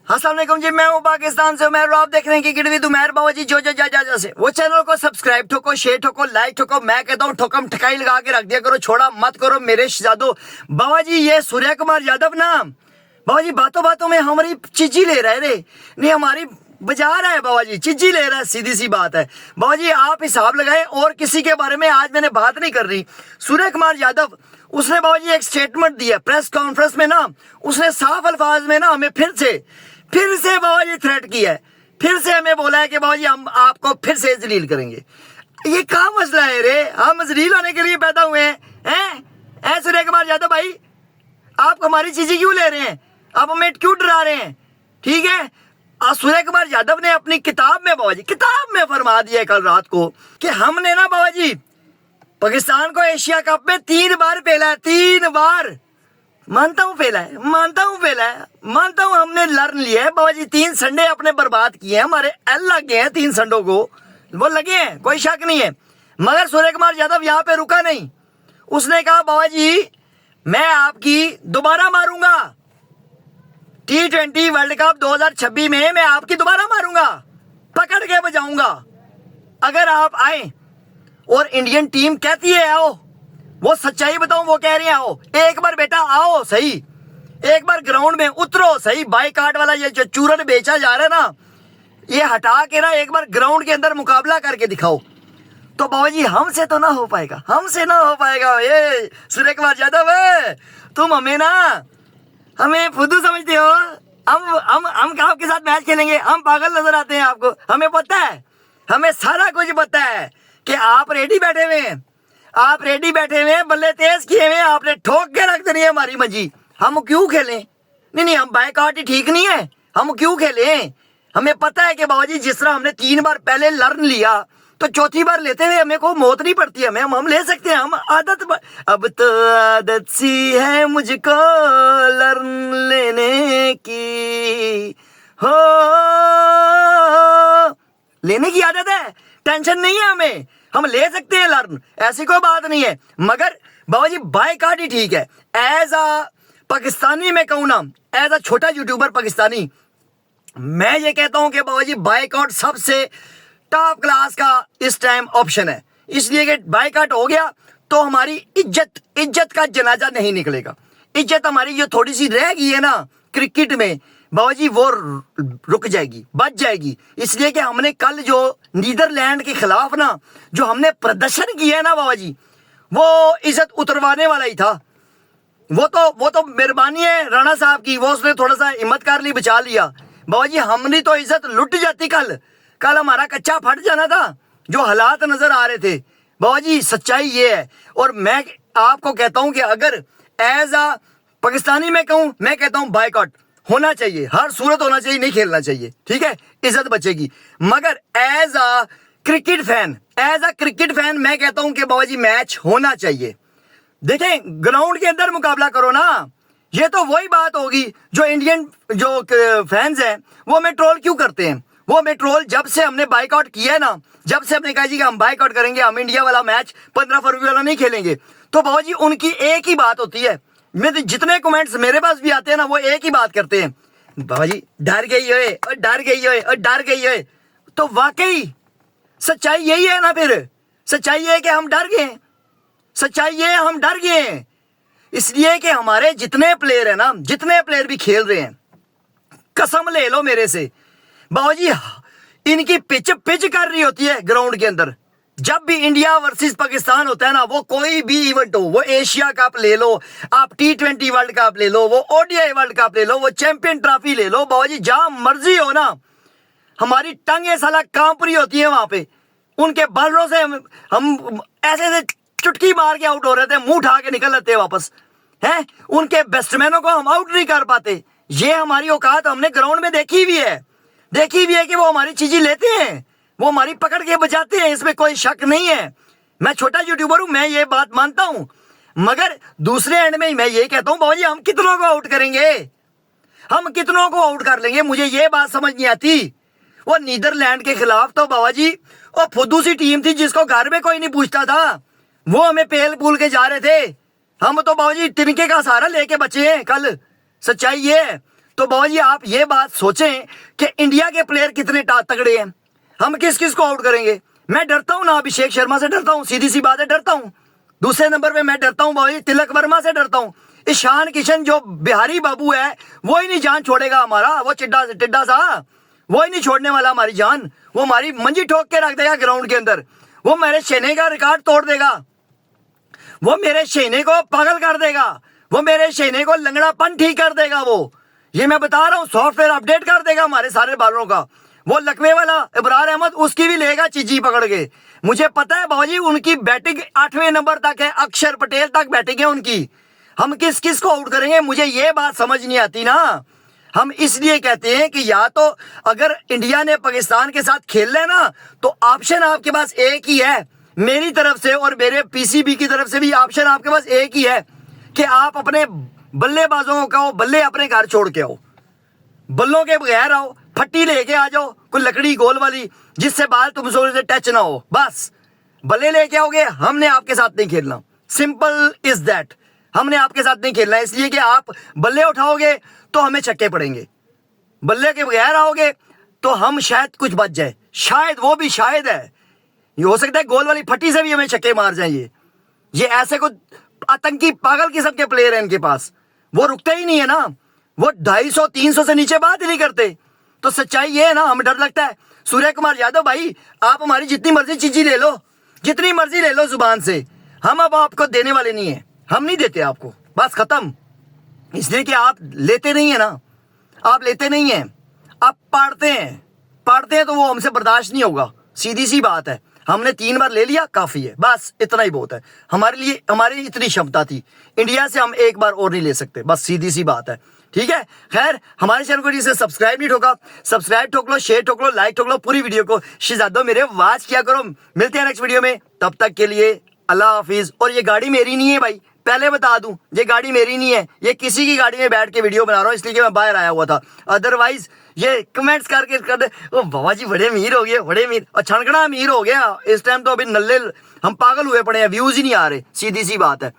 अस्सलाम वालेकुम जी, मैं हूँ पाकिस्तान से उमैर। आप देख रहे हैं क्रिकेट विद उमैर। बाबा जी जो जा से वो चैनल को सब्सक्राइब ठोको, शेयर ठोको, लाइक ठोको। मैं कहता हूँ ठोकम ठकाई लगा के रख दिया करो, छोड़ा मत करो मेरे शहजादो। बाबा जी ये सूर्य कुमार यादव ना बाबा जी बातों बातों में हमारी चीजी ले रहे रे, नहीं हमारी बजा रहा है बाबा जी, चीजी ले रहा है, सीधी सी बात है। बाबा जी आप हिसाब लगाए, और किसी के बारे में आज मैंने बात नहीं कर रही। सूर्य कुमार यादव उसने बाबा जी एक स्टेटमेंट दिया प्रेस कॉन्फ्रेंस में ना, उसने साफ अल्फाज में ना हमें फिर से बाबा जी थ्रेट किया है, फिर से हमें बोला है कि बाबा जी हम आपको फिर से जलील करेंगे। ये क्या मसला है रे, हम जलील होने के लिए पैदा हुए हैं? सूर्य कुमार यादव भाई आप हमारी चीजें क्यों ले रहे हैं, आप हमें क्यों डरा रहे हैं? ठीक है, सूर्य कुमार यादव ने अपनी किताब में बाबा जी किताब में फरमा दिया कल रात को कि हमने ना बाबा जी पाकिस्तान को एशिया कप में 3 बार पहला है, 3 बार। मानता हूँ पहला है, मानता हूँ हमने लर्न लिया है बाबा जी। 3 संडे अपने बर्बाद किए हैं, हमारे एल लग गए हैं 3 संडों को, वो लगे हैं, कोई शक नहीं है। मगर सूर्य कुमार यादव यहाँ पे रुका नहीं, उसने कहा बाबा जी मैं आपकी दोबारा मारूंगा, T20 वर्ल्ड कप 2026 में मैं आपकी दोबारा मारूंगा, पकड़ के बजाऊंगा अगर आप आए। और इंडियन टीम कहती है आओ, वो सच्चाई बताऊं, वो कह रहे हैं आओ, एक बार बेटा आओ सही, एक बार ग्राउंड में उतरो सही। बाईकाट वाला ये जो चूरन बेचा जा रहा है ना, ये हटा के ना एक बार ग्राउंड के अंदर मुकाबला करके दिखाओ। तो बाबा जी हमसे तो ना हो पाएगा, हमसे ना हो पाएगा। ये सूर्य कुमार यादव तुम हमें फुद्दू समझते हो। हम आपके साथ मैच खेलेंगे, हम पागल नजर आते हैं आपको? हमें पता है, हमें सारा कुछ पता है कि आप रेडी बैठे हुए हैं, आप रेडी बैठे हुए हैं, बल्ले तेज किए हुए, आपने ठोक के रख देनी है हमारी मंजी। हम क्यों खेलें? नहीं हम बायकॉट ही ठीक नहीं है, हम क्यों खेलें? हमें पता है कि बाबा जी जिस तरह हमने 3 बार पहले लर्न लिया, तो चौथी बार लेते हुए हमें को मौत नहीं पड़ती है, हम ले सकते हैं। हम अब तो आदत सी है मुझको लर्न लेने की, हो लेने की आदत है, टेंशन नहीं है हमें, हम ले सकते हैं लर्न, ऐसी कोई बात नहीं है। मगर बाबा जी बायकॉट ही ठीक है। एज अ पाकिस्तानी मैं कहूँ ना, एज अ छोटा यूट्यूबर पाकिस्तानी, मैं ये कहता हूं कि बाबा जी बायकॉट सबसे टॉप क्लास का इस टाइम ऑप्शन है, इसलिए कि बायकॉट हो गया तो हमारी इज्जत का जनाजा नहीं निकलेगा। इज्जत हमारी जो थोड़ी सी रह गई है ना क्रिकेट में बाबा जी, वो रुक जाएगी, बच जाएगी। इसलिए कि हमने कल जो नीदरलैंड के खिलाफ ना जो हमने प्रदर्शन किया है ना बाबा जी, वो इज्जत उतरवाने वाला ही था। वो तो मेहरबानी है राणा साहब की, वो उसने थोड़ा सा हिम्मत कर ली, बचा लिया। बाबा जी हमने तो इज्जत लुट जाती, कल हमारा कच्चा फट जाना था, जो हालात नजर आ रहे थे। बाबा जी सच्चाई ये है, और मैं आपको कहता हूं कि अगर एज अ पाकिस्तानी मैं कहता हूं बायकॉट होना चाहिए, हर सूरत होना चाहिए, नहीं खेलना चाहिए, ठीक है, इज्जत बचेगी। मगर एज अ क्रिकेट फैन मैं कहता हूं कि बाबा जी मैच होना चाहिए। देखें ग्राउंड के अंदर मुकाबला करो ना, ये तो वही बात होगी जो इंडियन जो फैंस हैं वो हमें ट्रोल क्यों करते हैं। वो हमें ट्रोल जब से हमने बायकॉट किया है ना, जब से हमने कहा जी कि हम बायकॉट करेंगे, हम इंडिया वाला मैच 15 फरवरी वाला नहीं खेलेंगे, तो बाबा जी उनकी एक ही बात होती है। जितने कमेंट्स मेरे पास भी आते हैं ना, वो एक ही बात करते हैं, बाबा जी डर गई है और डर गई है और डर गई है। तो वाकई सच्चाई यही है ना, फिर सच्चाई ये है कि हम डर गए, सच्चाई ये है हम डर गए हैं। इसलिए कि हमारे जितने प्लेयर हैं ना, जितने प्लेयर भी खेल रहे हैं, कसम ले लो मेरे से बाबा जी, इनकी पिच कर रही होती है ग्राउंड के अंदर। जब भी इंडिया वर्सेस पाकिस्तान होता है ना, वो कोई भी इवेंट हो, वो एशिया कप ले लो, आप T20 वर्ल्ड कप ले लो, वो ODI वर्ल्ड कप ले लो, वो चैंपियन ट्रॉफी ले लो, बाबा जी जहां मर्जी हो ना, हमारी टंगे साला कांप रही होती है वहां पे। उनके बल्लों से हम ऐसे चुटकी मार के आउट हो रहे थे, मुंह उठा के निकल लेते वापस हैं, उनके बैट्समैनों को हम आउट नहीं कर पाते। ये हमारी औकात हमने ग्राउंड में देखी भी है कि वो हमारी चीजें लेते हैं, वो हमारी पकड़ के बजाते हैं, इसमें कोई शक नहीं है। मैं छोटा यूट्यूबर हूं, मैं ये बात मानता हूं। मगर दूसरे एंड में मैं ये कहता हूं बाबा जी हम कितनों को आउट करेंगे, हम कितनों को आउट कर लेंगे, मुझे ये बात समझ नहीं आती। वो नीदरलैंड के खिलाफ तो बाबा जी वो फुद्दू सी टीम थी जिसको घर में कोई नहीं पूछता था, वो हमें पेल पूल के जा रहे थे। हम तो बाबा जी तिनके का सहारा लेके बचे हैं कल, सच्चाई ये है। तो बाबा जी आप ये बात सोचें कि इंडिया के प्लेयर कितने तगड़े हैं, हम किस किस को आउट करेंगे। मैं डरता हूं ना अभिषेक शर्मा से, डरता हूं, सीधी सी बात है, डरता हूं। दूसरे नंबर पे मैं डरता हूं बाबा जी तिलक वर्मा से डरता हूं। ईशान किशन जो बिहारी बाबू है वो ही नहीं जान छोड़ेगा हमारा, वो टिड्डा सा वो ही नहीं छोड़ने वाला हमारी जान, वो हमारी मंजी ठोक के रख देगा ग्राउंड के अंदर, वो मेरे शेने का रिकॉर्ड तोड़ देगा, वो मेरे शेने को पागल कर देगा, वो मेरे शेने को लंगड़ापन ठीक कर देगा, वो ये मैं बता रहा हूँ, सॉफ्टवेयर अपडेट कर देगा हमारे सारे बालों का। वो लकवे वाला इब्रार अहमद उसकी भी लेगा चीजी पकड़ के। मुझे पता है बाबूजी उनकी बैटिंग 8वें नंबर तक है, अक्षर पटेल तक बैटिंग है उनकी। हम किस किस को आउट करेंगे, मुझे ये बात समझ नहीं आती ना। हम इसलिए कहते हैं कि या तो अगर इंडिया ने पाकिस्तान के साथ खेलना है ना तो ऑप्शन आपके पास एक ही है, मेरी तरफ से और मेरे पीसीबी की तरफ से भी ऑप्शन आपके पास एक ही है कि आप अपने बल्लेबाजों का बल्ले अपने घर छोड़ के आओ, बल्लों के बगैर आओ, फट्टी लेके आ जाओ, कोई लकड़ी गोल वाली जिससे बाल तुम से टच ना हो, बस बल्ले लेके आओगे, हमने आपके साथ नहीं खेलना। सिंपल इज दैट, हमने आपके साथ नहीं खेलना, इसलिए कि आप बल्ले उठाओगे तो हमें छक्के पड़ेंगे, बल्ले के बगैर आओगे तो हम शायद कुछ बच जाए, शायद, वो भी शायद है, ये हो सकता है गोल वाली फट्टी से भी हमें छक्के मार जाएंगे। ये ऐसे कुछ आतंकी पागल किस्म के प्लेयर हैं इनके पास, वो रुकते ही नहीं है ना, वो 250-300 से नीचे बात ही नहीं करते। तो सच्चाई ये है ना, हमें डर लगता है। सूर्य कुमार यादव भाई आप हमारी जितनी मर्जी चीजी ले लो, जितनी मर्जी ले लो जुबान से, हम अब आपको देने वाले नहीं है, हम नहीं देते आपको, बस खत्म। इसलिए कि आप लेते नहीं है ना, आप लेते नहीं है, आप पाड़ते हैं तो वो हमसे बर्दाश्त नहीं होगा, सीधी सी बात है। हमने 3 बार ले लिया, काफी है, बस इतना ही बहुत है हमारे लिए, हमारी इतनी क्षमता थी, इंडिया से हम 1 बार और नहीं ले सकते, बस सीधी सी बात है। ठीक है, खैर हमारे चैनल को जिसे सब्सक्राइब नहीं ठोका, सब्सक्राइब ठोक लो, शेयर ठोक लो, लाइक ठोक लो, पूरी वीडियो को शहजादों मेरे वाच किया करो। मिलते हैं नेक्स्ट वीडियो में, तब तक के लिए अल्लाह हाफिज। और ये गाड़ी मेरी नहीं है भाई, पहले बता दूं, ये गाड़ी मेरी नहीं है, ये किसी की गाड़ी में बैठ के वीडियो बना रहा हूँ, इसलिए कि मैं बाहर आया हुआ था। अदरवाइज ये कमेंट्स करके कर दे, ओ बाबा जी बड़े अमीर हो गए, बड़े अमीर, और छनकना अमीर हो गया इस टाइम तो, अभी नल्ले हम पागल हुए पड़े हैं, व्यूज ही नहीं आ रहे, सीधी सी बात है।